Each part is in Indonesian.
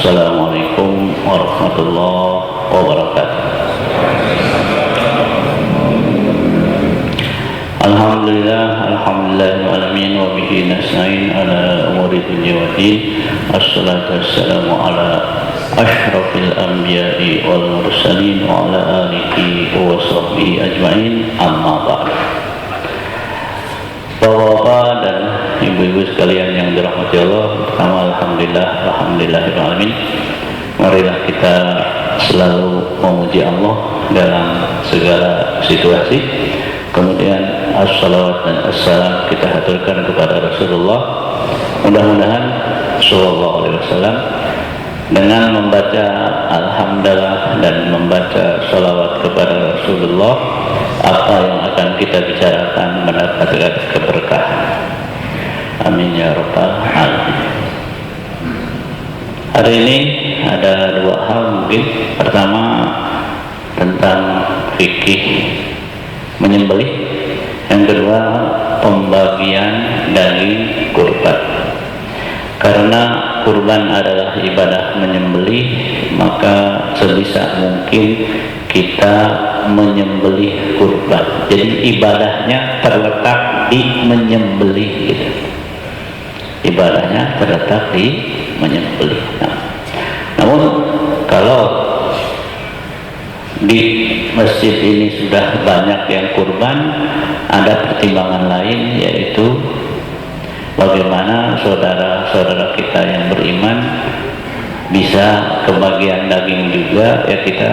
Assalamualaikum warahmatullahi wabarakatuh. Alhamdulillahirrahmanirrahim wa bihi nasta'in ala umuri dunya waddin. Assalatu wassalamu ala asyrafil anbiya'i wal mursalin wa ala alihi wa sahbihi ajma'in, amma ba'd. Bapak-bapak dan ibu-ibu sekalian yang dirahmati Allah, pertama alhamdulillahirrahmanirrahim. Marilah kita selalu memuji Allah dalam segala situasi. Kemudian assalawat dan assalam kita haturkan kepada Rasulullah. Mudah-mudahan sallallahu alaihi wasallam dengan membaca alhamdulillah dan membaca salawat kepada Rasulullah, apa yang akan kita bicarakan mendapatkan keberkahan. Amin ya rabbal alamin. Hari ini ada dua hal mungkin. Pertama tentang fikih menyembelih, yang kedua pembagian daging kurban. Karena kurban adalah ibadah menyembelih, maka sebisa mungkin kita menyembelih kurban. Jadi ibadahnya terletak di menyembelih gitu. Ibadahnya terletak di menyembelih. Namun kalau di masjid ini sudah banyak yang kurban, ada pertimbangan lain, yaitu bagaimana saudara-saudara kita yang beriman bisa kebagian daging juga, ya kita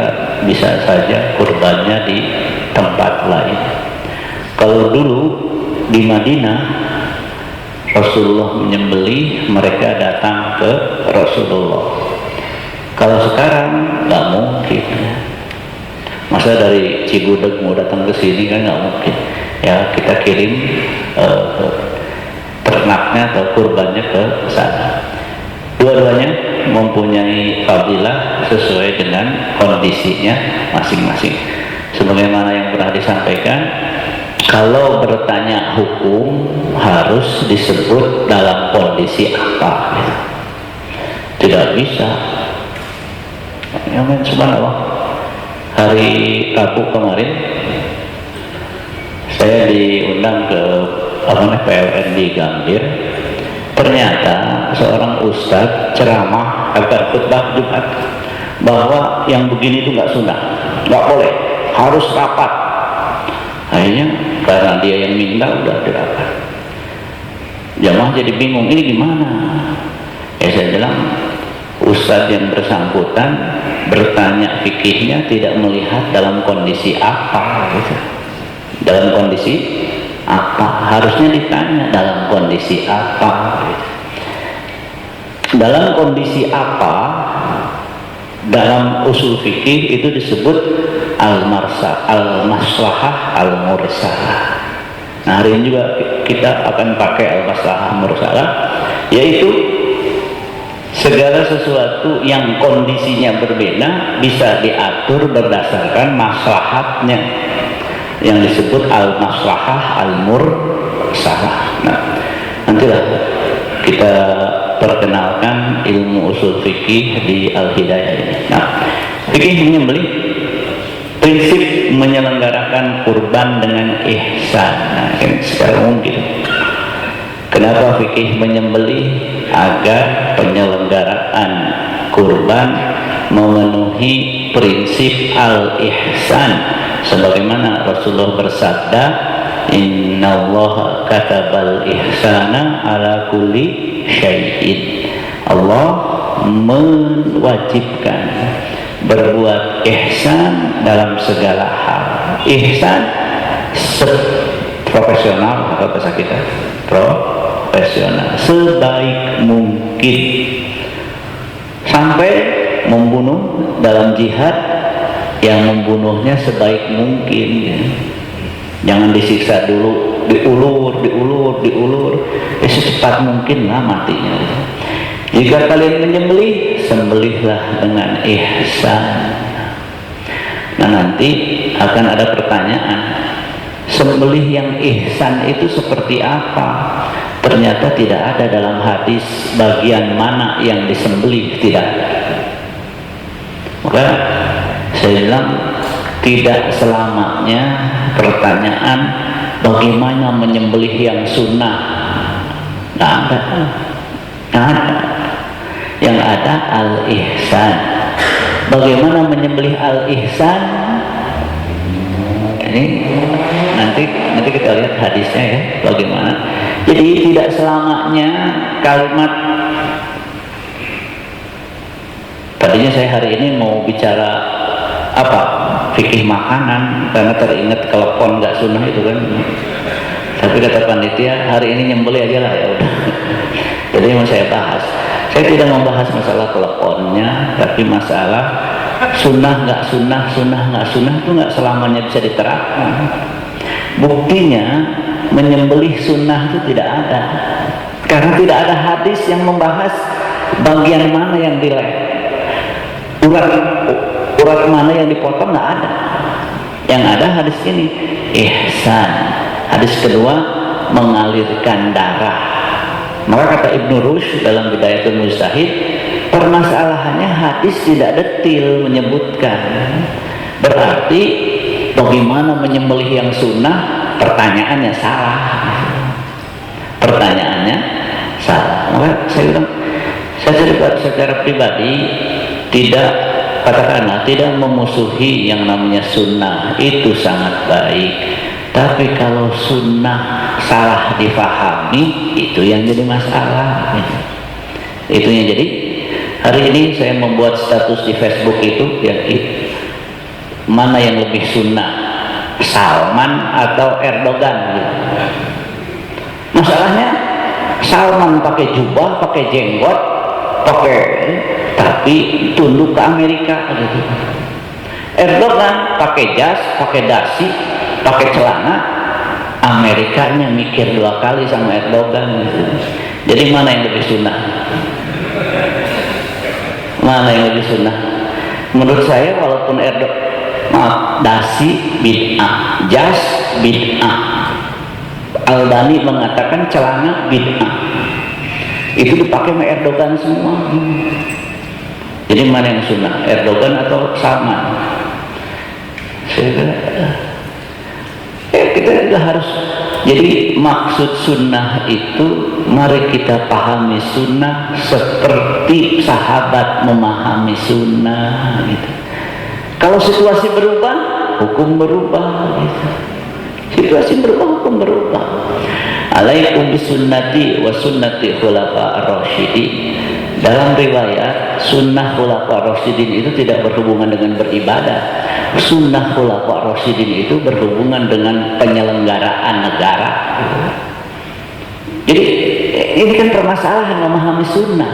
bisa saja kurbannya di tempat lain. Kalau dulu di Madinah Rasulullah menyembelih, mereka datang ke Rasulullah. Kalau sekarang nggak mungkin. Masa dari Cigudeg mau datang ke sini kan nggak mungkin. Ya kita kirim ternaknya atau kurbannya ke sana. Dua-duanya mempunyai fadilah sesuai dengan kondisinya masing-masing. Sebagaimana yang pernah disampaikan, kalau bertanya hukum harus disebut dalam kondisi apa. Tidak bisa. Ya men, subhanallah. Hari Rabu kemarin saya diundang ke PLN di Gambir. Ternyata seorang ustadz ceramah agar khutbah Jumat bahwa yang begini itu nggak sunnah, nggak boleh, harus rapat. Akhirnya karena dia yang minta udah dirapat. Jamaah jadi bingung, ini gimana? Ya saya bilang, ustadz yang bersangkutan bertanya fikihnya tidak melihat dalam kondisi apa gitu. Dalam kondisi apa? Harusnya ditanya dalam kondisi apa gitu. Dalam kondisi apa? Dalam usul fikih itu disebut al-maslahah al-mursalah. Nah hari ini juga kita akan pakai al-maslahah al-mursalah, yaitu segala sesuatu yang kondisinya berbeda bisa diatur berdasarkan maslahatnya, yang disebut al-maslahah al-mursalah. Nah, nantilah kita perkenalkan ilmu usul fikih di Al-Hidayah ini. Nah, fikih menyembelih, prinsip menyelenggarakan kurban dengan ihsan. Nah, ini secara mungkin. Kenapa fikih menyembelih? Agar penyelenggaraan kurban memenuhi prinsip al-ihsan, sebagaimana Rasulullah bersabda, innallaha katabal ihsana ala kulli syai'in. Allah mewajibkan berbuat ihsan dalam segala hal. Ihsan profesional atau bahasa kita profesional, sebaik mungkin, sampai membunuh dalam jihad, yang membunuhnya sebaik mungkin ya. Jangan disiksa dulu, diulur, secepat mungkin lah matinya. Jika kalian menyembelih, sembelihlah dengan ihsan. Nah nanti akan ada pertanyaan, sembelih yang ihsan itu seperti apa? Ternyata tidak ada dalam hadis bagian mana yang disembelih, tidak ada. Maka saya bilang tidak selamanya pertanyaan bagaimana menyembelih yang sunnah, nggak ada. Yang ada al-ihsan. Bagaimana menyembelih al-ihsan? Ini nanti kita lihat hadisnya ya, bagaimana. Jadi tidak selamanya kalimat. Tadinya saya hari ini mau bicara apa? Fikih makanan, karena teringat kelepon nggak sunnah itu kan. Tapi kata panitia hari ini nyembelih aja lah, ya udah. Jadi mau saya bahas. Saya tidak membahas masalah teleponnya, tapi masalah sunnah nggak sunnah, sunnah nggak sunnah itu nggak selamanya bisa diterapkan. Buktinya menyembelih sunnah itu tidak ada, karena tidak ada hadis yang membahas bagian mana yang dilem, urat mana yang dipotong, nggak ada. Yang ada hadis ini ihsan. Hadis kedua mengalirkan darah. Maka kata Ibnu Rushd dalam Bidayatul Mujtahid, permasalahannya hadis tidak detil menyebutkan. Berarti bagaimana menyembelih yang sunnah? Pertanyaannya salah. Pertanyaannya salah. Maka saya bilang, saya secara pribadi tidak, katakanlah tidak memusuhi yang namanya sunnah, itu sangat baik. Tapi kalau sunnah salah difahami, itu yang jadi masalah. Itu yang jadi. Hari ini saya membuat status di Facebook itu, ya, mana yang lebih sunnah, Salman atau Erdogan? Gitu. Masalahnya Salman pakai jubah, pakai jenggot, tapi tunduk ke Amerika. Gitu. Erdogan pakai jas, pakai dasi, pakai celana, Amerikanya mikir 2 kali sama Erdogan gitu. Jadi mana yang lebih sunnah? Mana yang lebih sunnah? Menurut saya walaupun dasi bid'ah, jas bid'ah, Albani mengatakan celana bid'ah, itu dipakai sama Erdogan semua. Jadi mana yang sunnah? Erdogan atau Salman? Kita juga harus. Jadi maksud sunnah itu, mari kita pahami sunnah seperti sahabat memahami sunnah gitu. Kalau situasi berubah, hukum berubah gitu. Situasi berubah, hukum berubah. Alaikum bisunnati wa sunnati khulafa ar-rasyidin. Dalam riwayat, sunnah khulafa ar-rasyidin itu tidak berhubungan dengan beribadah. Sunnah khulafa ar-rasyidin itu berhubungan dengan penyelenggaraan negara. Jadi ini kan permasalahan memahami sunnah.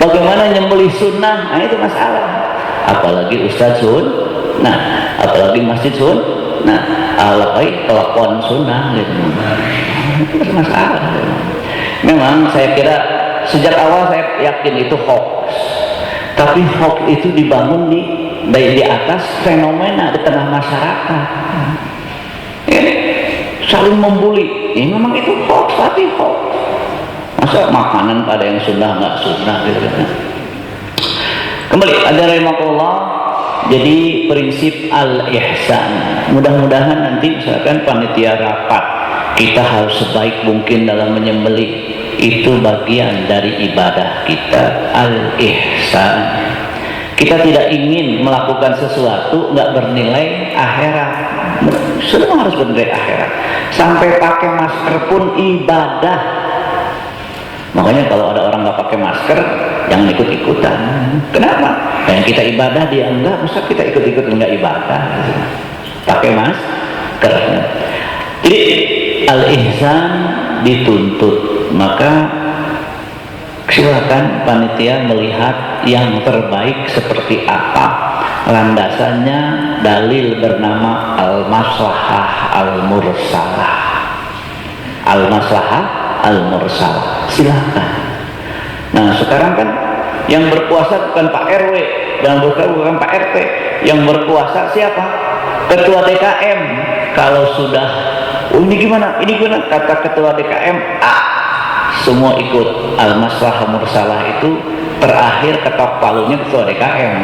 Bagaimana nyembelih sunnah? Nah itu masalah. Apalagi ustaz sunnah, apalagi masjid sunnah, apalagi telepon sunnah gitu. Itu masalah. Memang saya kira sejak awal saya yakin itu hoax. Tapi hoax itu dibangun di atas fenomena di tengah masyarakat. Saling membuli. Ini memang itu hoax, tapi hoax. Masa makanan pada yang sunnah nggak sunnah gitu kan. Kembali ada rahimahullah. Jadi prinsip al-ihsan. Mudah-mudahan nanti misalkan panitia rapat, kita harus sebaik mungkin dalam menyembelih. Itu bagian dari ibadah kita, al-ihsan. Kita tidak ingin melakukan sesuatu nggak bernilai akhirat. Semua harus bernilai akhirat. Sampai pakai masker pun ibadah. Makanya kalau ada orang nggak pakai masker, jangan ikut-ikutan. Kenapa? Yang kita ibadah dia enggak, masa kita ikut-ikut enggak ibadah? Pakai masker. Jadi al-ihsan dituntut. Maka silakan panitia melihat yang terbaik seperti apa. Landasannya dalil bernama al-maslahah al-mursalah. Al-maslahah al-mursalah. Silakan. Nah sekarang kan yang berkuasa bukan Pak RW, yang berkuasa bukan Pak RT, yang berkuasa siapa? Ketua DKM. Kalau sudah, oh ini gimana? Ini gimana? Kata ketua DKM semua ikut. Al-maslahah mursalah itu terakhir ketok palunya ketua DKM.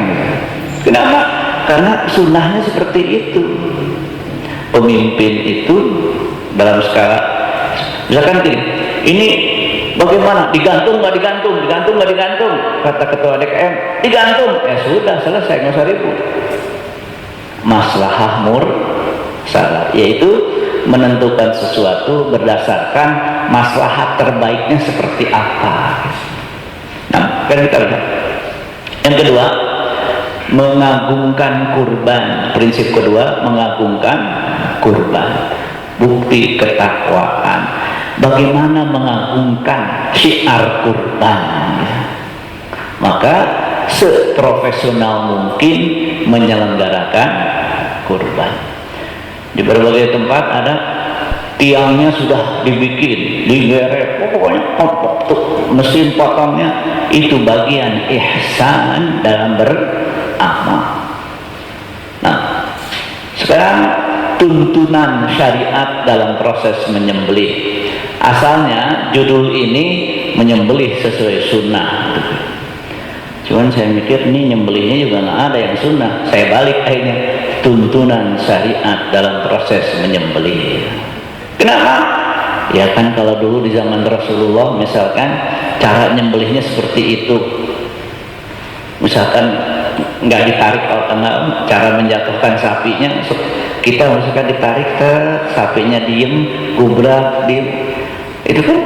Kenapa? Karena sunnahnya seperti itu. Pemimpin itu dalam skala, misalkan gini, ini bagaimana? Digantung nggak digantung? Digantung nggak digantung? Kata ketua DKM, digantung. Ya sudah, selesai, nggak usah ribut. Maslahah mursalah, yaitu menentukan sesuatu berdasarkan maslahat terbaiknya seperti apa. Nah, kan kita lihat. Yang kedua, mengagungkan kurban. Prinsip kedua, mengagungkan kurban. Bukti ketakwaan. Bagaimana mengagungkan syiar kurban? Maka seprofesional mungkin menyelenggarakan kurban. Di berbagai tempat ada tiangnya sudah dibikin, digeret, pokoknya mesin potongnya. Itu bagian ihsan dalam beramal. Nah, sekarang tuntunan syariat dalam proses menyembelih. Asalnya judul ini menyembelih sesuai sunnah. Cuman saya mikir ini nyembelihnya juga nggak ada yang sunnah. Saya balik akhirnya, tuntunan syariat dalam proses menyembelih. Kenapa? Ya kan kalau dulu di zaman Rasulullah misalkan cara nyembelihnya seperti itu. Misalkan nggak ditarik, kalau enggak cara menjatuhkan sapinya, kita misalkan ditarik sapinya diem, gubrak diem, itu kan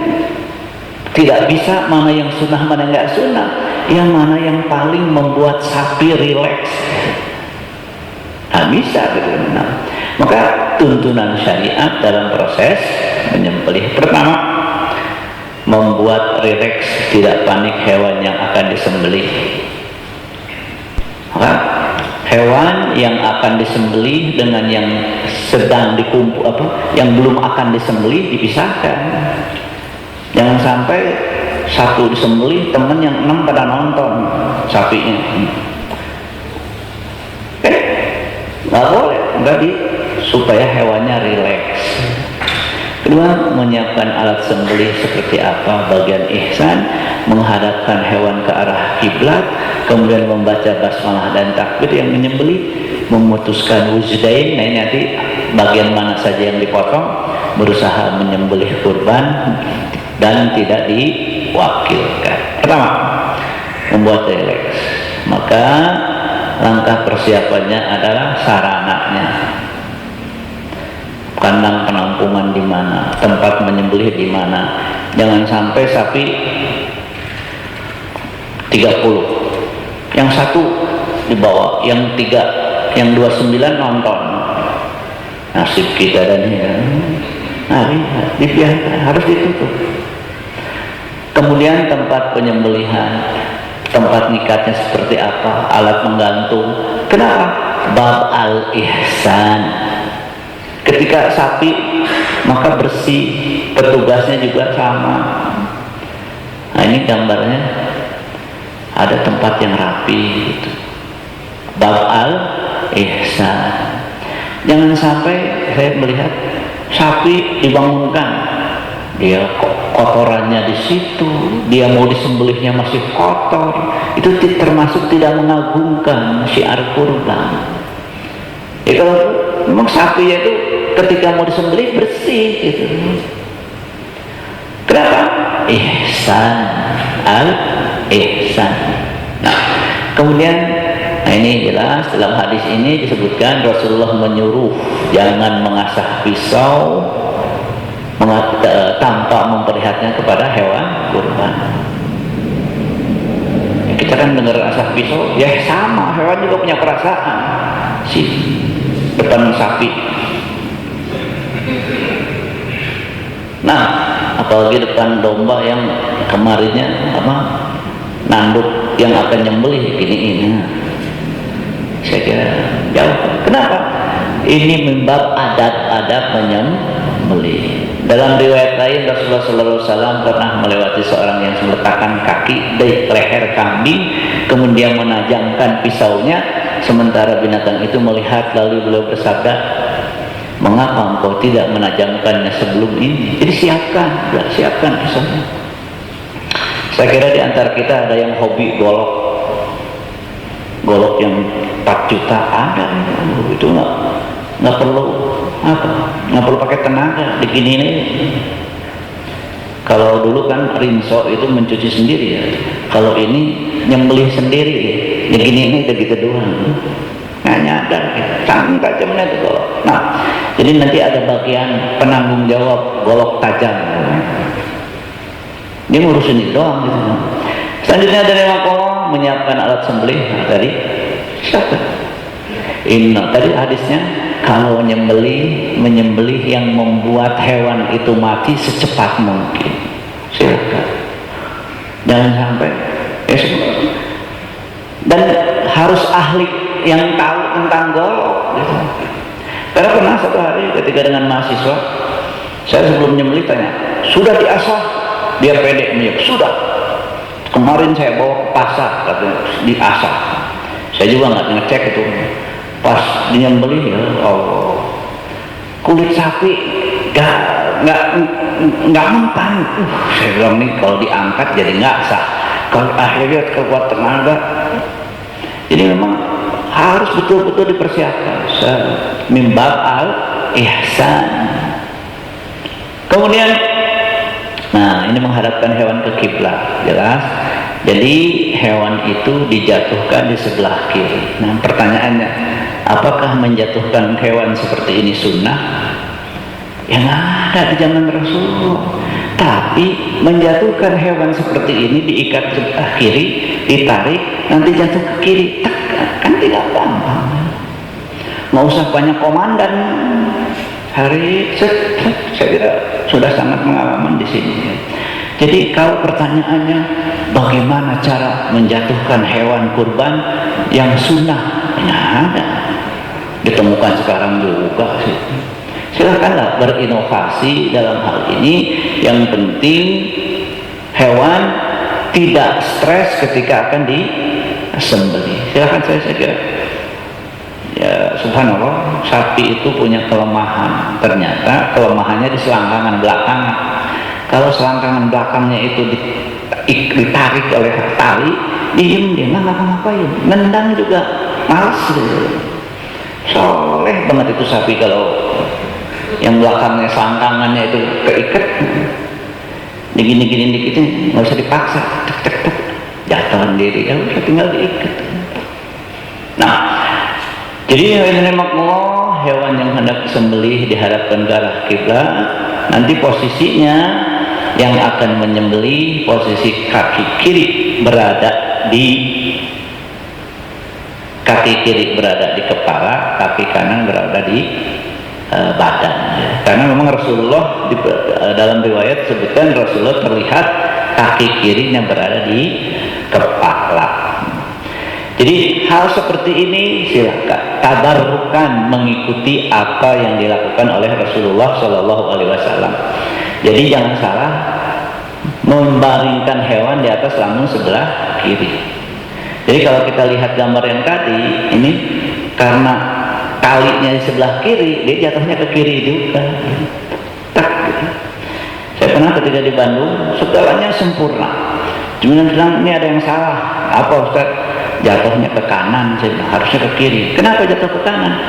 tidak bisa mana yang sunnah mana nggak sunnah, yang mana yang paling membuat sapi rileks. Nah, bisa gitu. Nah, maka tuntunan syariat dalam proses menyembelih, pertama, membuat rileks, tidak panik hewan yang akan disembelih. Maka hewan yang akan disembelih dengan yang sedang dikumpul yang belum akan disembelih dipisahkan. Jangan sampai satu disembelih, teman yang 6 pada nonton sapinya. Nggak boleh, supaya hewannya rileks. Kedua, menyiapkan alat sembelih seperti apa, bagian ihsan, menghadapkan hewan ke arah kiblat, kemudian membaca basmalah dan takbir yang menyembelih, memutuskan wujdain. Nah, ini nanti bagian mana saja yang dipotong, berusaha menyembelih kurban dan tidak diwakilkan. Pertama, membuat rileks. Maka langkah persiapannya adalah sarananya. Kandang penampungan di mana, tempat menyembelih di mana. Jangan sampai sapi 30, yang satu dibawa, yang 3, yang 29 nonton. Nasib kita dan ini, dibiarkan, harus ditutup. Kemudian tempat penyembelihan, tempat nikatnya seperti apa, alat menggantung. Kenapa? Bab al-ihsan. Ketika sapi maka bersih, petugasnya juga sama. Nah, ini gambarnya, ada tempat yang rapi gitu. Bab al-ihsan. Jangan sampai saya melihat sapi dibangunkan, dia kotorannya di situ, dia mau disembelihnya masih kotor. Itu termasuk tidak mengagungkan syiar kurban. Ya, kalau memang sapi itu ketika mau disembelih bersih gitu. Kenapa? Ihsan, al-ihsan. Nah, kemudian ini jelas dalam hadis ini disebutkan Rasulullah menyuruh jangan mengasah pisau tanpa memperlihatkan kepada hewan kurban. Kita kan dengar asah pisau, ya sama, hewan juga punya perasaan. Depan sapi. Nah, apalagi depan domba yang kemarinnya nanduk yang akan nyembelih ini. Saya kira jauh. Kenapa? Ini membab adab-adab menyembelih. Dalam riwayat lain Rasulullah SAW pernah melewati seorang yang meletakkan kaki di leher kambing, kemudian menajamkan pisaunya, sementara binatang itu melihat, lalu beliau bersabda, mengapa engkau tidak menajamkannya sebelum ini? Jadi siapkan pisaunya. Saya kira di antara kita ada yang hobi golok golok yang 4 juta ada, itu nggak perlu nggak perlu pakai tenaga begini nih. Kalau dulu kan rinso itu mencuci sendiri ya, kalau ini nyembelih sendiri ya gini ini udah gitu doang, nggak nyadar sangat tajamnya itu golok. Nah jadi nanti ada bagian penanggung jawab golok tajam, dia ngurusin itu doang gitu. Selanjutnya dari makom menyiapkan alat sembelih. Nah, tadi siapa? Tadi hadisnya kalau menyembelih yang membuat hewan itu mati secepat mungkin. Silakan. Jangan sampai. Dan harus ahli yang tahu tentang golok. Gitu. Karena pernah satu hari ketika dengan mahasiswa, saya sebelum menyembelih tanya, sudah diasah? Dia pede menjawab, sudah. Kemarin saya bawa ke pasar, katanya diasah. Saya juga nggak ngecek itu. Pas dinyembelih ya Allah, kulit sapi nggak mempan. Saya bilang nih kalau diangkat jadi nggak sah. Kalau akhirnya kekuat tenaga, jadi memang harus betul-betul dipersiapkan. Mimbab al ihsan. Kemudian, nah ini menghadapkan hewan ke kiblat, jelas. Jadi hewan itu dijatuhkan di sebelah kiri. Nah pertanyaannya, apakah menjatuhkan hewan seperti ini sunnah? Yang ada di zaman Rasulullah. Tapi menjatuhkan hewan seperti ini diikat sebelah kiri, ditarik, nanti jatuh ke kiri, kan tidak gampang. Nggak usah banyak komandan. Saya kira sudah sangat pengalaman di sini. Jadi kalau pertanyaannya bagaimana cara menjatuhkan hewan kurban yang sunnah, nah, ada ditemukan sekarang juga sih. Silakanlah berinovasi dalam hal ini. Yang penting hewan tidak stres ketika akan disembelih. Silakan saya kira. Ya subhanallah, sapi itu punya kelemahan. Ternyata kelemahannya di selangkangan belakang. Kalau selangkangan belakangnya itu ditarik oleh tali, diem dia nggak ngapa-ngapain, nendang juga malas gitu. Soleh banget itu sapi kalau yang belakangnya selangkangannya itu keikat, digini-gini dikit nggak usah dipaksa, jatuh sendiri, ya udah tinggal diikat. Nah, jadi ini makmullah, hewan yang hendak disembelih dihadapkan ke arah kiblat. Nanti posisinya yang akan menyembelih posisi kaki kiri berada di kepala, kaki kanan berada di badan. Karena memang Rasulullah dalam riwayat sebutkan Rasulullah terlihat kaki kirinya berada di kepala. Jadi hal seperti ini silakan tabarrukan mengikuti apa yang dilakukan oleh Rasulullah Shallallahu Alaihi Wasallam. Jadi jangan salah membaringkan hewan di atas lambung sebelah kiri. Jadi kalau kita lihat gambar yang tadi ini, karena talinya di sebelah kiri, dia jatuhnya ke kiri juga. Tak, gitu. Saya pernah ketika di Bandung, segalanya sempurna. Cuma bilang ini ada yang salah. Apa Ustaz? Jatuhnya ke kanan, harusnya ke kiri. Kenapa jatuh ke kanan?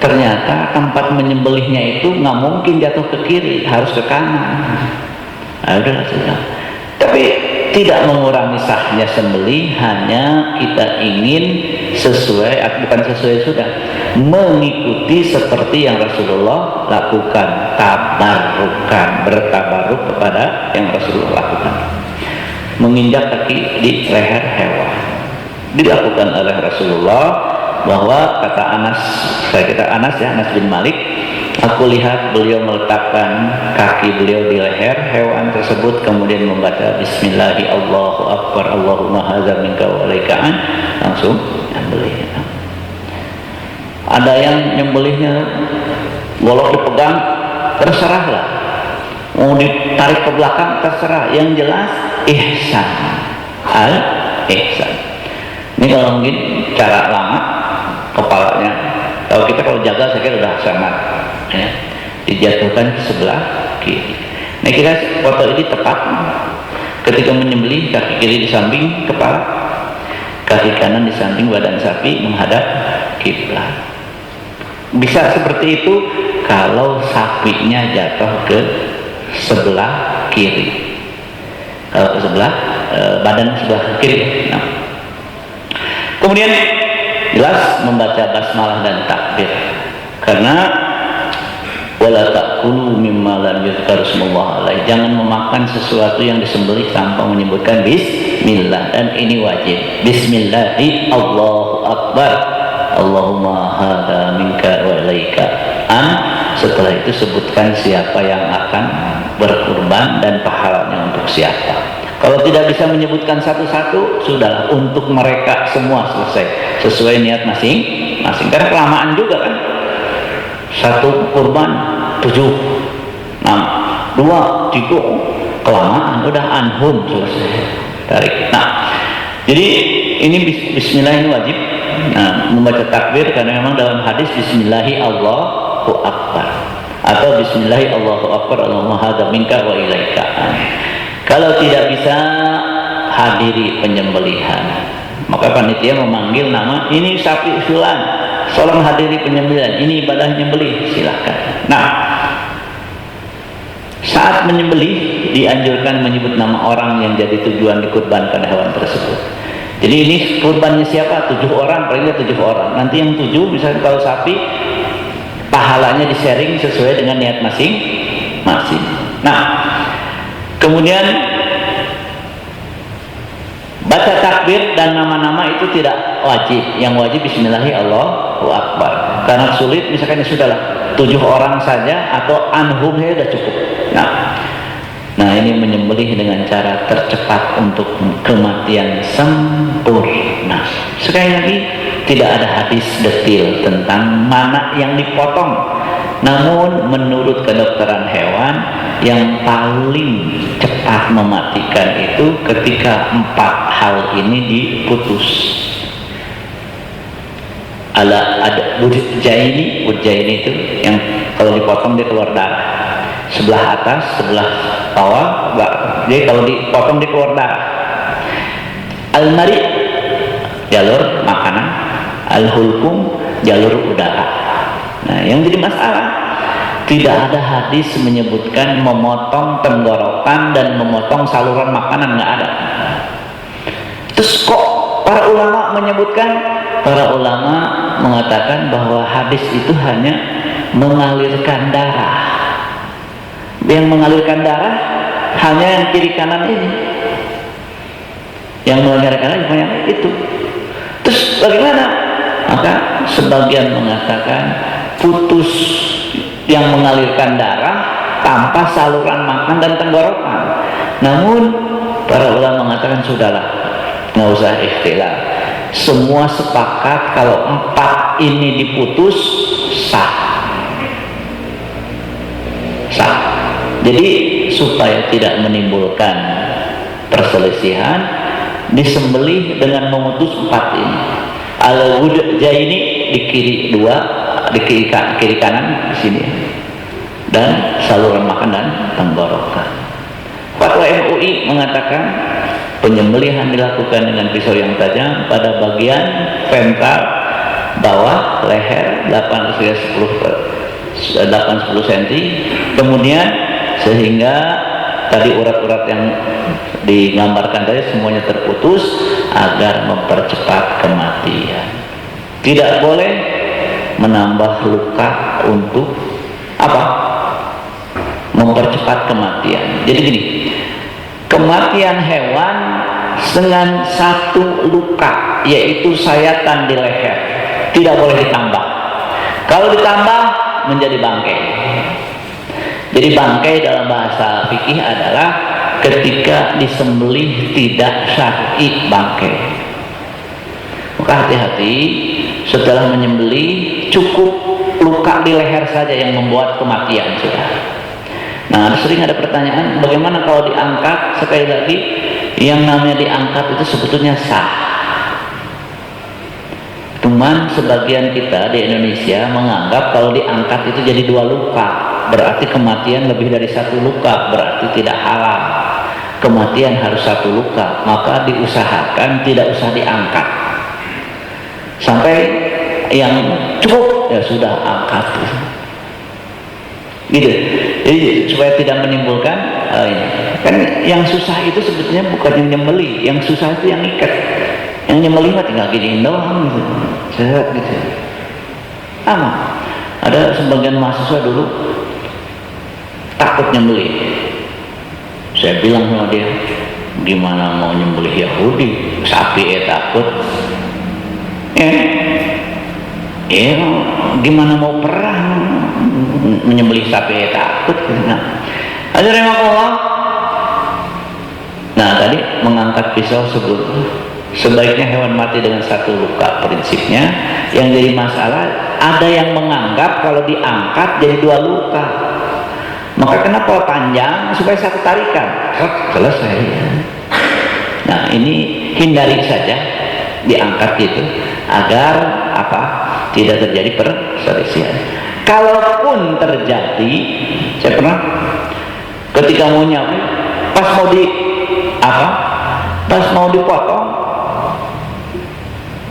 Ternyata tempat menyembelihnya itu nggak mungkin jatuh ke kiri, harus ke kanan. Udahlah sudah. Tapi tidak mengurangi sahnya sembelih, hanya kita ingin bukan sesuai sudah, mengikuti seperti yang Rasulullah lakukan, bertabaruk kepada yang Rasulullah lakukan. Menginjak kaki di leher hewan dilakukan oleh Rasulullah, bahwa kata Anas, Anas bin Malik, aku lihat beliau meletakkan kaki beliau di leher hewan tersebut, kemudian membaca Bismillahi Allahu Akbar, Allahumma hadza minka wa alaikaan, langsung nyembelih. Ada yang nyembelihnya golok dipegang, terserahlah, mau ditarik ke belakang terserah, yang jelas ihsan, ihsan. Ini kalau mungkin cara lama kepalanya, kalau kita jaga saya kira udah sangat ya, dijatuhkan ke sebelah kiri. Nah kira foto ini tepat ketika menyembelih, kaki kiri di samping kepala, kaki kanan di samping badan sapi menghadap kiblat. Bisa seperti itu kalau sapinya jatuh ke sebelah kiri. Kalau ke sebelah badan sebelah kiri. Nah. Kemudian jelas membaca basmalah dan takbir. Karena wala ta'kulu mimma lam yuzkar ismullah alaih. Jangan memakan sesuatu yang disembelih tanpa menyebutkan bismillah, dan ini wajib. Bismillahi Allahu akbar. Allahumma hadza minka wa ilaika an. Setelah itu sebutkan siapa yang akan berkurban dan pahalanya untuk siapa. Kalau tidak bisa menyebutkan satu-satu, sudahlah, untuk mereka semua selesai sesuai niat masing-masing. Karena kelamaan juga kan, satu kurban 7, 6, 2, 3, kelamaan, udah anhum selesai, tarik. Nah, jadi ini bismillah ini wajib. Nah, membaca takbir karena memang dalam hadis bismillahi Allahu akbar atau bismillahi Allahu akbar Allahumma hadza minka wa ilaika. Kalau tidak bisa hadiri penyembelihan, maka panitia memanggil nama, ini sapi fulan, tolong hadiri penyembelihan, ini ibadah nyembelih, silahkan. Nah, saat menyembelih dianjurkan menyebut nama orang yang jadi tujuan dikurbankan hewan tersebut. Jadi ini kurbannya siapa? 7 orang, paling 7 orang. Nanti yang 7, misalnya kalau sapi, pahalanya di-sharing sesuai dengan niat masing-masing. Nah, kemudian baca takbir dan nama-nama itu tidak wajib. Yang wajib bismillahirrahmanirrahim Allahu akbar. Karena sulit, misalkan ya sudahlah 7 orang saja atau anhum saja sudah cukup. Nah, ini menyembelih dengan cara tercepat untuk kematian sempurna. Sekali lagi, tidak ada hadis detail tentang mana yang dipotong. Namun menurut kedokteran hewan, yang paling cepat mematikan itu ketika 4 hal ini diputus. Ada urjaini itu yang kalau dipotong dia keluar darah. Sebelah atas, sebelah bawah, jadi kalau dipotong dia keluar darah. Al-mari, jalur makanan. Al-hulkum, jalur udara. Nah, yang jadi masalah, tidak ada hadis menyebutkan memotong tenggorokan dan memotong saluran makanan, nggak ada. Terus kok para ulama menyebutkan? Para ulama mengatakan bahwa hadis itu hanya mengalirkan darah. Yang mengalirkan darah hanya yang kiri kanan ini. Yang mengalirkan darah hanya itu. Terus bagaimana? Maka sebagian mengatakan putus yang mengalirkan darah tanpa saluran makan dan tenggorokan. Namun para ulama mengatakan sudahlah, nggak usah ikhtilaf. Semua sepakat kalau 4 ini diputus sah. Jadi supaya tidak menimbulkan perselisihan, disembelih dengan memutus 4 ini. Al-wudjaini di kiri 2, di kiri kanan di sini, dan saluran makan dan tenggorokan. Fatwa MUI mengatakan penyembelihan dilakukan dengan pisau yang tajam pada bagian ventral bawah leher 8-10 cm, kemudian sehingga tadi urat-urat yang digambarkan tadi semuanya terputus agar mempercepat kematian. Tidak boleh menambah luka untuk apa? Mempercepat kematian. Jadi gini, kematian hewan dengan 1 luka, yaitu sayatan di leher, tidak boleh ditambah. Kalau ditambah menjadi bangkai. Jadi bangkai dalam bahasa fikih adalah ketika disembelih tidak syar'i bangkai. Maka hati-hati, setelah menyembelih cukup luka di leher saja yang membuat kematian sudah. Nah, sering ada pertanyaan, bagaimana kalau diangkat? Sekali lagi, yang namanya diangkat itu sebetulnya sah. Cuman sebagian kita di Indonesia menganggap kalau diangkat itu jadi 2 luka, berarti kematian lebih dari 1 luka, berarti tidak halal. Kematian harus 1 luka, maka diusahakan tidak usah diangkat. sampai yang cukup ya sudah angkat gitu. Jadi supaya tidak menimbulkan ini. Kan yang susah itu sebetulnya bukan yang nyembeli, yang susah itu yang ikat. Yang nyembeli mah tinggal giniin doang gitu. Set gitu. Ada sebagian mahasiswa dulu takut nyembeli. Saya bilang sama dia, gimana mau nyembelih Yahudi, sapi takut. Gimana mau perang menyembelih sapi takut. Nah tadi mengangkat pisau sebaiknya hewan mati dengan satu luka. Prinsipnya yang jadi masalah, ada yang menganggap kalau diangkat jadi 2 luka. Maka kenapa panjang? Supaya satu tarikan selesai. Nah ini hindari saja diangkat gitu, agar tidak terjadi perselisihan. Kalaupun terjadi, saya pernah ketika mau nyapu, pas mau dipotong,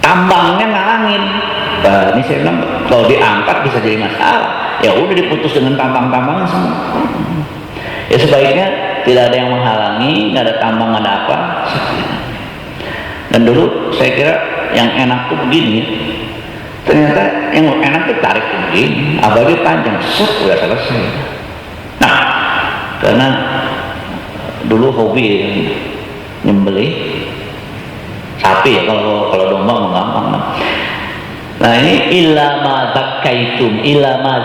tambangnya ngalangin. Nah, ini saya bilang kalau diangkat bisa jadi masalah. Ya udah diputus dengan tambang-tambang semua. Ya sebaiknya tidak ada yang menghalangi, nggak ada tambang, nggak ada apa. Dan dulu saya kira yang enak tuh begini. Ternyata yang enak tuh tarik begini, abadi panjang, udah selesai. Nah, karena dulu hobi nyembelih sapi ya, kalau domba mah gampang. Nah ini ilama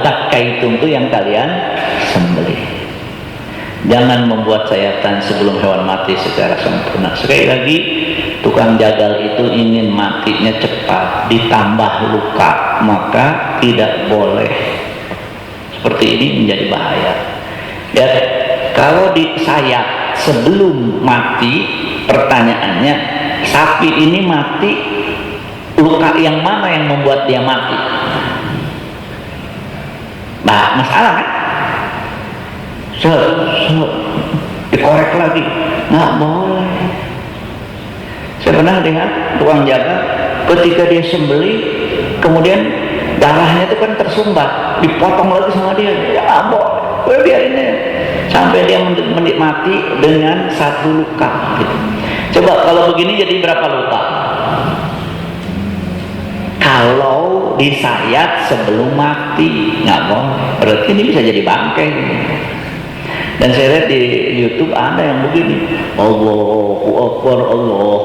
zakkaitum itu yang kalian sembelih. Jangan membuat sayatan sebelum hewan mati secara sempurna. Sekali lagi, tukang jagal itu ingin matinya cepat, ditambah luka, maka tidak boleh. Seperti ini menjadi bahaya. Ya, kalau disayat sebelum mati, pertanyaannya, sapi ini mati, luka yang mana yang membuat dia mati? Nah, masalah kan? Dikorek lagi, nggak boleh. Saya pernah lihat tukang jaga ketika dia sembelih, kemudian darahnya itu kan tersumbat, dipotong lagi sama dia, ya nggak boleh, biarin aja sampai dia menikmati dengan satu luka. Gitu. Coba kalau begini jadi berapa luka? Kalau disayat sebelum mati nggak boleh, berarti ini bisa jadi bangkai. Dan saya lihat di YouTube ada yang begini, Allahu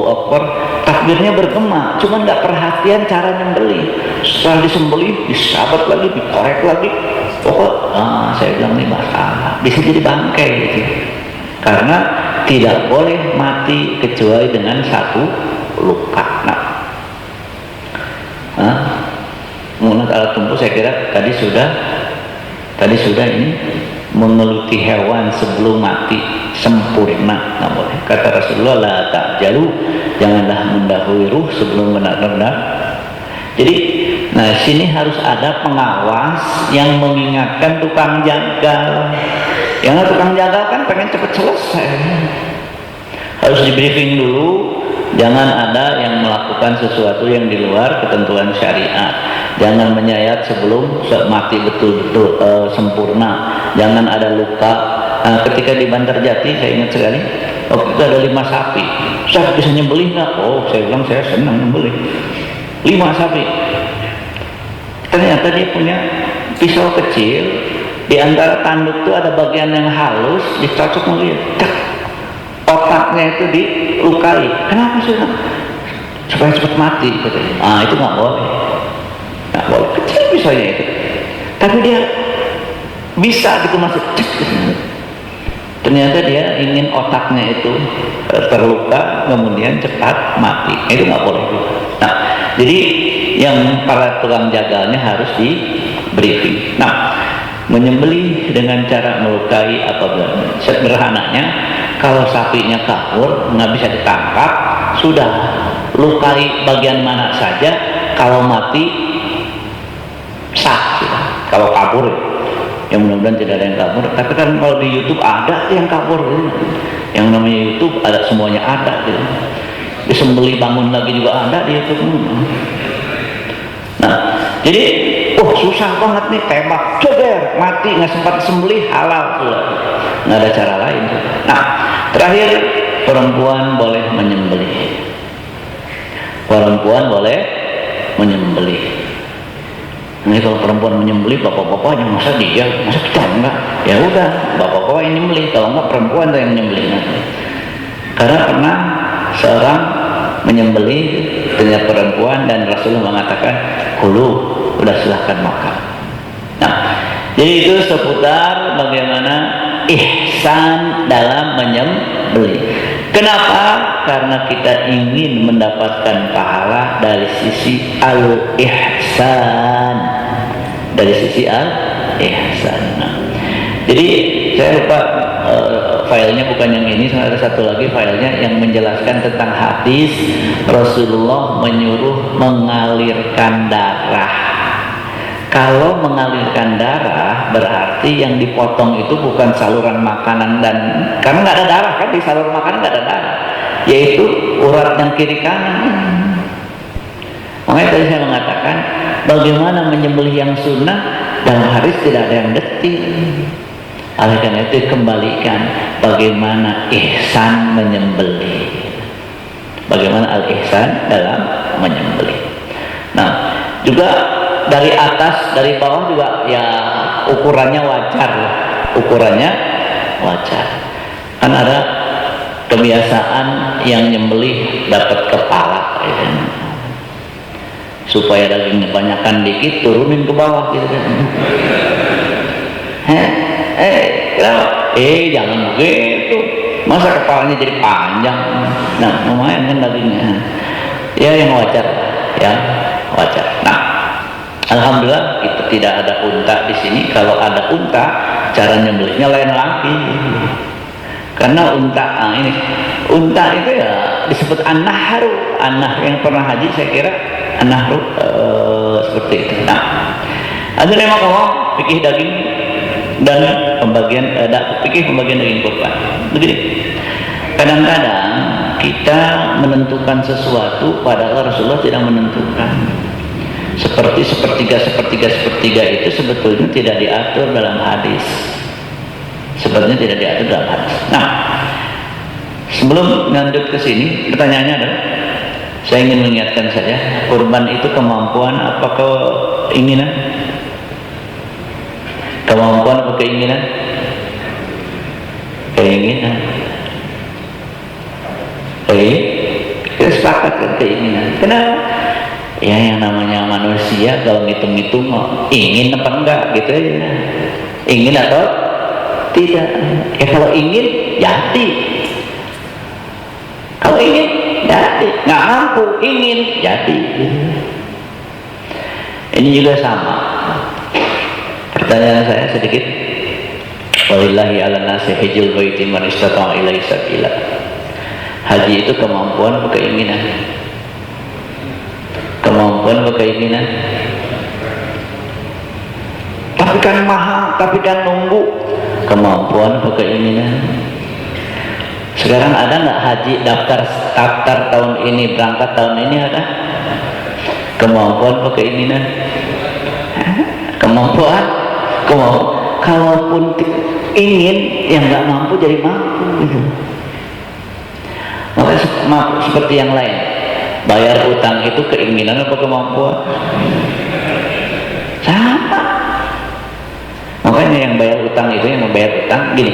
Akbar, takbirnya bergema, cuma nggak perhatian cara nyembelih. Setelah disembelih, disabat lagi, dikorek lagi, saya bilang ini masalah, bisa jadi bangkai gitu. Karena tidak boleh mati kecuali dengan satu luka. Menggunakan alat tumpuk, saya kira tadi sudah ini mengeluti hewan sebelum mati sempurna nggak boleh. Kata Rasulullah, la ta'jalu, janganlah mendahului ruh sebelum benar-benar. Jadi sini harus ada pengawas yang mengingatkan tukang jagal. Yang tukang jagal kan pengen cepat selesai, harus di briefing dulu. Jangan ada yang melakukan sesuatu yang di luar ketentuan syariat. Jangan menyayat sebelum mati betul-betul sempurna. Jangan ada luka. Ketika di Bantarjati, saya ingat sekali, waktu itu ada 5 sapi. Saya bisa nyembelih nggak? Saya bilang saya senang nyembelih. 5 sapi. Ternyata dia punya pisau kecil. Di antara tanduk itu ada bagian yang halus, dicocok lagi. Otaknya itu dilukai. Kenapa sih? Supaya cepat mati. Itu nggak boleh. Nggak boleh. Kecil pisaunya itu. Tapi dia bisa gitu masuk. Ternyata dia ingin otaknya itu terluka, kemudian cepat mati. Itu nggak boleh. Nah, jadi yang para tukang jagalnya harus di briefing. Nah, menyembelih dengan cara melukai apabila sederhananya, kalau sapinya kabur nggak bisa ditangkap, sudah lukai bagian mana saja, kalau mati sah sudah. Kalau kabur, ya mudah-mudahan tidak ada yang kabur. Tapi kan kalau di YouTube ada yang kabur, yang namanya YouTube ada, semuanya ada gitu. Disembelih bangun lagi juga ada di YouTube. Jadi susah banget nih, tembak joger mati, nggak sempat sembelih, halal sudah, nggak ada cara lain. Nah terakhir, perempuan boleh menyembelih. Perempuan boleh menyembelih. Ini kalau perempuan menyembelih, bapak-bapaknya masa kita enggak? Ya udah, bapak-bapak yang menyembelih, kalau enggak perempuan yang menyembelih. Karena pernah seorang menyembelih dengan perempuan dan Rasulullah mengatakan, "Kulu, udah silahkan makan." Nah, jadi itu seputar bagaimana ihsan dalam menyembelih. Kenapa? Karena kita ingin mendapatkan pahala dari sisi al-ihsan. Dari sisi al-ihsan. Nah, jadi saya lupa filenya bukan yang ini, ada satu lagi filenya yang menjelaskan tentang hadis Rasulullah menyuruh mengalirkan darah. Kalau mengalirkan darah berarti yang dipotong itu bukan saluran makanan, dan karena nggak ada darah kan, di saluran makanan nggak ada darah, yaitu urat yang kiri kanan. Makanya tadi saya mengatakan bagaimana menyembelih yang sunnah dalam hadis tidak ada yang detil. Oleh karena itu kembalikan bagaimana ihsan menyembelih, bagaimana al-ihsan dalam menyembelih. Nah juga dari atas, dari bawah juga ya ukurannya wajar, ukurannya wajar. Kan ada kebiasaan yang nyembelih dapat kepala, gitu. Supaya dagingnya banyakkan dikit, turunin ke bawah, gitu kan. Jangan begitu, masa kepalanya jadi panjang. Nah lumayan kan dagingnya, ya yang wajar, ya wajar. Nah alhamdulillah itu tidak ada unta di sini. Kalau ada unta, cara nyembelihnya lain lagi. Karena unta, unta itu ya disebut an-nahru. An-nah yang pernah haji saya kira an-nahru seperti itu. Nah, ada lima kawan fikih daging dan pembagian fikih pembagian daging kurban. Begini, kadang-kadang kita menentukan sesuatu padahal Rasulullah tidak menentukan. Seperti sepertiga itu sebetulnya tidak diatur dalam hadis. Sebetulnya tidak diatur dalam hadis. Nah, sebelum lanjut ke sini, pertanyaannya adalah, saya ingin mengingatkan saja, kurban itu kemampuan apa keinginan? Kemampuan apa keinginan? Keinginan. Kita sepakat kan keinginan. Kenapa? Ya yang namanya manusia kalau ngitung-ngitung ingin apa enggak gitu aja. Ingin atau tidak. Ya kalau ingin jadi. Kalau ingin jadi. Nggak mampu ingin jadi. Ini juga sama. Pertanyaan saya sedikit. Walillahi ala nasi hijjul baiti man istata'a ilaihi sabila. Haji itu kemampuan atau keinginan? Kemampuan atau keinginan? Tapi kan mahal, tapi kan nunggu. Kemampuan atau keinginan? Sekarang ada nggak haji daftar tahun ini, berangkat tahun ini ada? Kemampuan atau keinginan? Kemampuan? Kalaupun ingin, yang nggak mampu jadi mampu gitu. Makanya seperti yang lain, bayar utang itu keinginan apa kemampuan? Sama. Makanya yang bayar utang itu, yang membayar utang gini,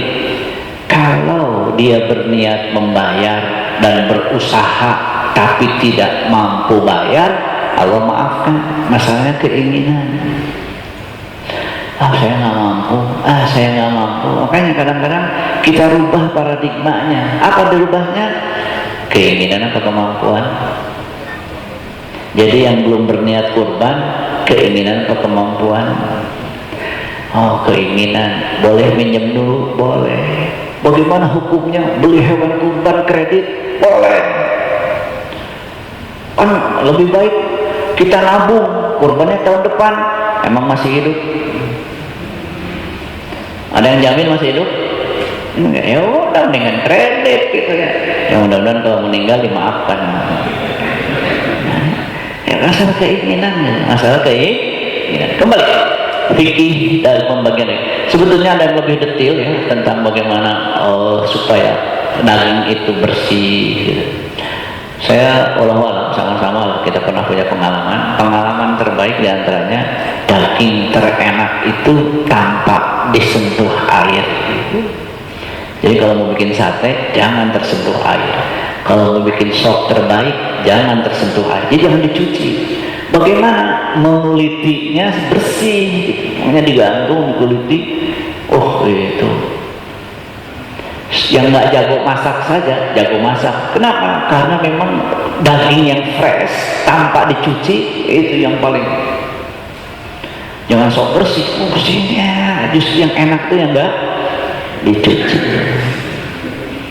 kalau dia berniat membayar dan berusaha tapi tidak mampu bayar, Allah maafkan. Masalahnya keinginan. Saya nggak mampu, saya nggak mampu. Makanya kadang-kadang kita rubah paradigmanya. Apa dirubahnya? Keinginan apa kemampuan? Jadi yang belum berniat kurban, keinginan atau kemampuan? Keinginan. Boleh minjem dulu? Boleh. Bagaimana hukumnya? Beli hewan kurban kredit? Boleh. Kan lebih baik kita nabung, kurbannya tahun depan. Emang masih hidup? Ada yang jamin masih hidup? Ya udah, dengan kredit gitu ya. Ya mudah-mudahan kalau meninggal dimaafkan. Ya masalah keinginan, masalah keinginan. Kembali fikih dari pembagian ini. Sebetulnya ada yang lebih detail ya tentang bagaimana supaya daging itu bersih. Gitu. Saya walau sama-sama kita pernah punya pengalaman terbaik diantaranya daging terenak itu tanpa disentuh air. Jadi kalau mau bikin sate jangan tersentuh air, kalau mau bikin sop terbaik jangan tersentuh air, jadi jangan dicuci. Bagaimana mengulitinya bersih, hanya digantung dikuliti. Oh itu yang nggak jago masak saja jago masak. Kenapa? Karena memang daging yang fresh tanpa dicuci itu yang paling. Jangan sok bersih, bersihnya justru yang enak tuh yang nggak dicuci.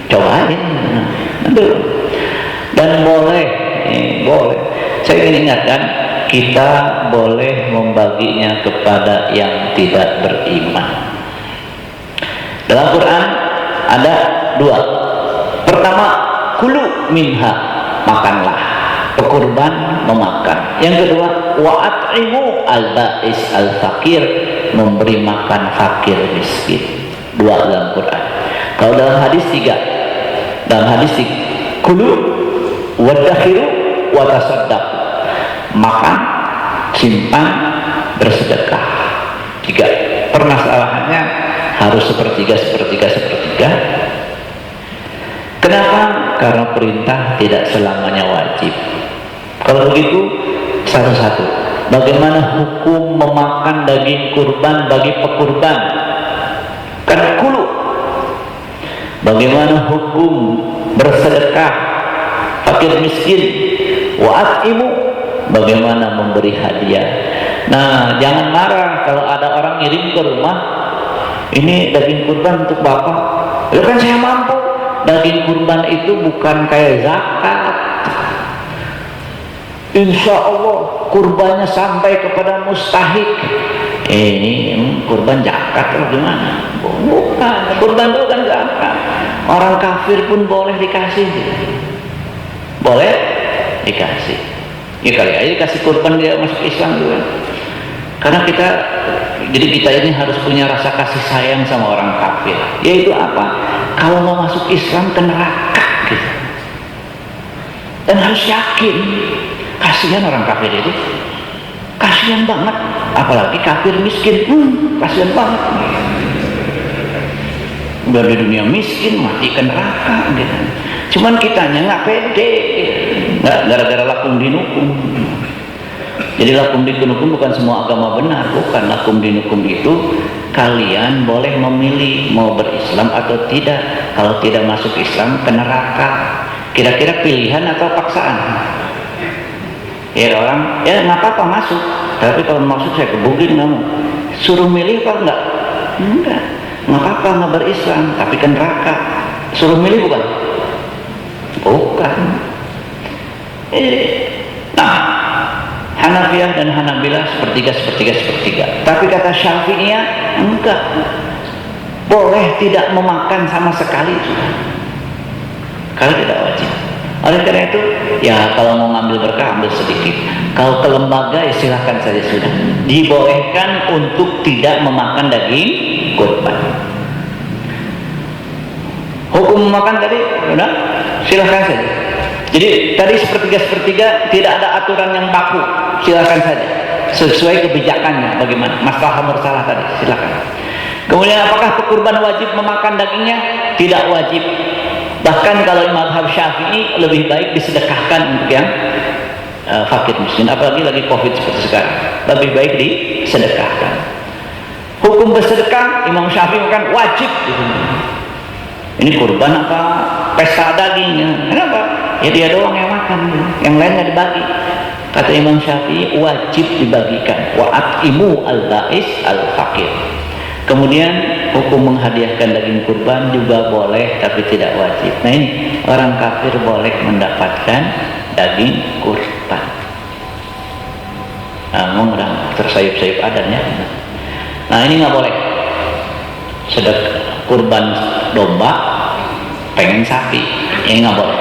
Cobain, dan boleh. Saya ingin ingatkan, kita boleh membaginya kepada yang tidak beriman. Dalam Quran ada dua. Pertama, kulu minha, makanlah. Pekurban memakan. Yang kedua, wa'at'imu al-ba'is al-fakir, memberi makan fakir miskin. Dua dalam Quran. Kalau dalam hadis tiga. Dalam hadis tiga, kulu wadakhiru watasaddaq, makan, simpan, bersedekah. Tiga. Permasalahannya harus sepertiga. Kenapa? Karena perintah tidak selamanya wajib. Kalau begitu, satu-satu. Bagaimana hukum memakan daging kurban bagi pekurban? Kan kulu. Bagaimana hukum bersedekah fakir miskin? Wa'at'imu, bagaimana memberi hadiah? Nah, jangan marah kalau ada orang ngirim ke rumah, ini daging kurban untuk bapak. Ya kan saya mampu. Daging kurban itu bukan kayak zakat. Insya Allah kurbannya sampai kepada mustahik. Ini kurban zakat atau gimana? Bukan, kurban itu kan zakat. Orang kafir pun boleh dikasih. Boleh dikasih. Ya kali aja dikasih kurban dia masuk Islam juga. Karena kita ini harus punya rasa kasih sayang sama orang kafir. Yaitu apa? Kalau mau masuk Islam ke neraka gitu. Dan harus yakin, kasihan orang kafir itu, kasihan banget. Apalagi kafir miskin, kasihan banget. Udah di dunia miskin, mati ke neraka gitu. Cuman kitanya nggak pede, nggak gara-gara lakum dinukum. Jadi lakum dinukum bukan semua agama benar, bukan. Lakum dinukum itu kalian boleh memilih mau berislam atau tidak. Kalau tidak masuk Islam ke neraka. Kira-kira pilihan atau paksaan? Ya orang, ya nggak apa-apa masuk. Tapi kalau masuk saya kebukin kamu. Suruh milih apa enggak? Enggak. Nggak apa-apa nggak berislam, tapi ke neraka. Suruh milih bukan? Bukan. Nah, Hanafiyah dan Hanabilah sepertiga. Tapi kata Syafi'iyah enggak. Boleh tidak memakan sama sekali juga. Kalau tidak wajib. Oleh karena itu, ya kalau mau ngambil berkah ambil sedikit. Kalau ke lembaga ya silahkan saja sudah. Dibolehkan untuk tidak memakan daging kurban. Hukum memakan tadi, udah silahkan saja. Jadi tadi sepertiga tidak ada aturan yang baku, silakan saja sesuai kebijakannya. Bagaimana masalah mursalah tadi, silakan. Kemudian apakah pekurban wajib memakan dagingnya? Tidak wajib. Bahkan kalau mazhab Syafi'i lebih baik disedekahkan untuk yang fakir miskin, apalagi lagi Covid seperti sekarang, lebih baik disedekahkan. Hukum bersedekah Imam Syafi'i kan wajib gitu. Ini kurban apa pesta dagingnya? Kenapa? Ya dia doang yang makan, yang lainnya dibagi. Kata Imam Syafi'i wajib dibagikan. Wa'at'imu al-ba'is al-fakir. Kemudian hukum menghadiahkan daging kurban juga boleh tapi tidak wajib. Nah ini orang kafir boleh mendapatkan daging kurban. Namun udah tersayup-sayup adanya. Nah ini nggak boleh. Sedekah kurban domba pengen sapi, ini nggak boleh.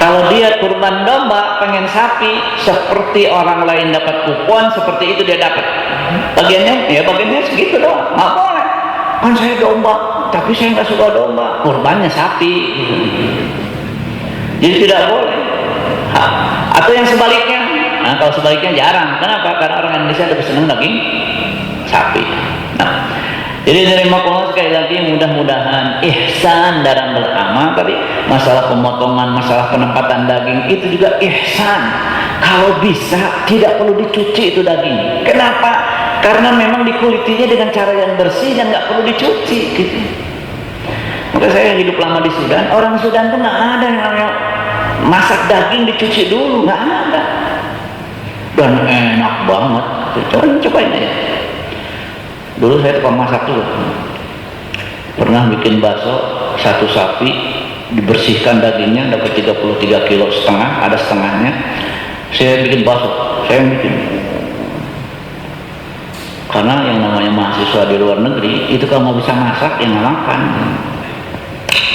Kalau dia kurban domba pengen sapi, seperti orang lain dapat kupon, seperti itu dia dapat. Bagiannya segitu doang, nggak boleh. Kan saya domba, tapi saya nggak suka domba, kurbannya sapi. Jadi tidak boleh. Atau yang sebaliknya, nah kalau sebaliknya jarang. Kenapa? Karena orang Indonesia lebih senang daging sapi. Nah, jadi dari makolah sekali lagi mudah-mudahan ihsan dalam beramal. Tadi masalah pemotongan, masalah penempatan daging itu juga ihsan. Kalau bisa tidak perlu dicuci itu daging. Kenapa? Karena memang dikulitinya dengan cara yang bersih dan nggak perlu dicuci gitu. Maka saya hidup lama di Sudan, orang Sudan tuh nggak ada yang namanya masak daging dicuci dulu, nggak ada. Dan enak banget. Cobain aja. Dulu saya tukang masak dulu. Pernah bikin bakso satu sapi, dibersihkan dagingnya, dapat 33,5 kilo, ada setengahnya. Saya bikin bakso, saya bikin. Karena yang namanya mahasiswa di luar negeri itu kalau nggak bisa masak yang nggak makan.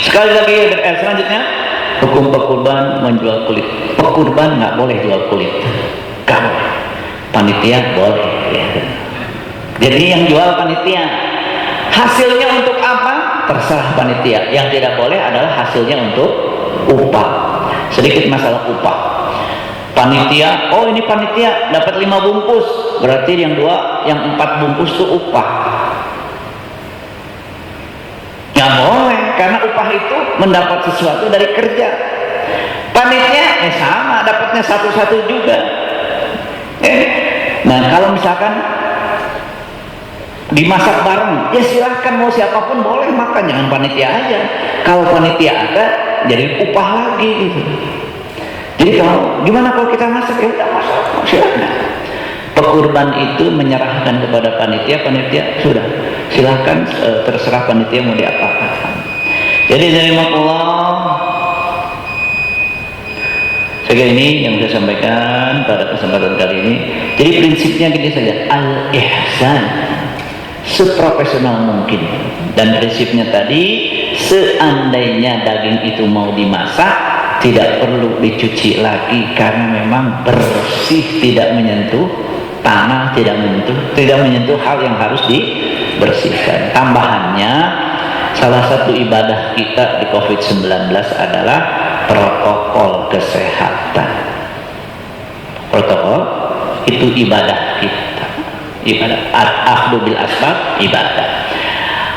Sekali lagi selanjutnya, hukum pekurban menjual kulit. Pekurban nggak boleh jual kulit, nggak boleh. Panitia boleh. Ya. Jadi yang jual panitia. Hasilnya untuk apa? Terserah panitia. Yang tidak boleh adalah hasilnya untuk upah. Sedikit masalah upah. Panitia, oh ini panitia dapat 5 bungkus, berarti yang 4 bungkus itu upah. Nggak boleh, karena upah itu mendapat sesuatu dari kerja. Panitia sama, dapatnya satu-satu juga. Nah kalau misalkan dimasak bareng, ya silahkan, mau siapapun boleh makan, jangan panitia aja. Kalau panitia ada, jadi upah lagi gitu. Jadi kalau gimana kalau kita masak, ya udah masak, silahkan. Pekurban itu menyerahkan kepada panitia, panitia sudah silahkan, terserah panitia mau diapakan. Jadi dari makullah, saya ini yang saya sampaikan pada kesempatan kali ini. Jadi prinsipnya gini saja, al-ihsan, seprofesional mungkin. Dan prinsipnya tadi, seandainya daging itu mau dimasak, tidak perlu dicuci lagi karena memang bersih, tidak menyentuh tanah, tidak menyentuh hal yang harus dibersihkan. Tambahannya, salah satu ibadah kita di COVID-19 adalah protokol kesehatan. Protokol itu ibadah kita. Ibadah al-akhdhu bil asbab, ibadah.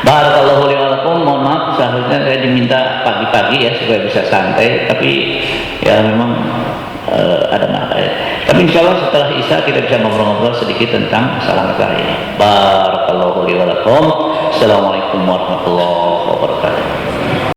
Barakallahu li wa lakum. Mohon maaf seharusnya saya diminta pagi-pagi ya supaya bisa santai, tapi ya memang ada masalah. Tapi insya Allah setelah Isya kita bisa ngobrol-ngobrol sedikit tentang masalah ini. Barakallahu li wa lakum. Assalamualaikum warahmatullahi wabarakatuh.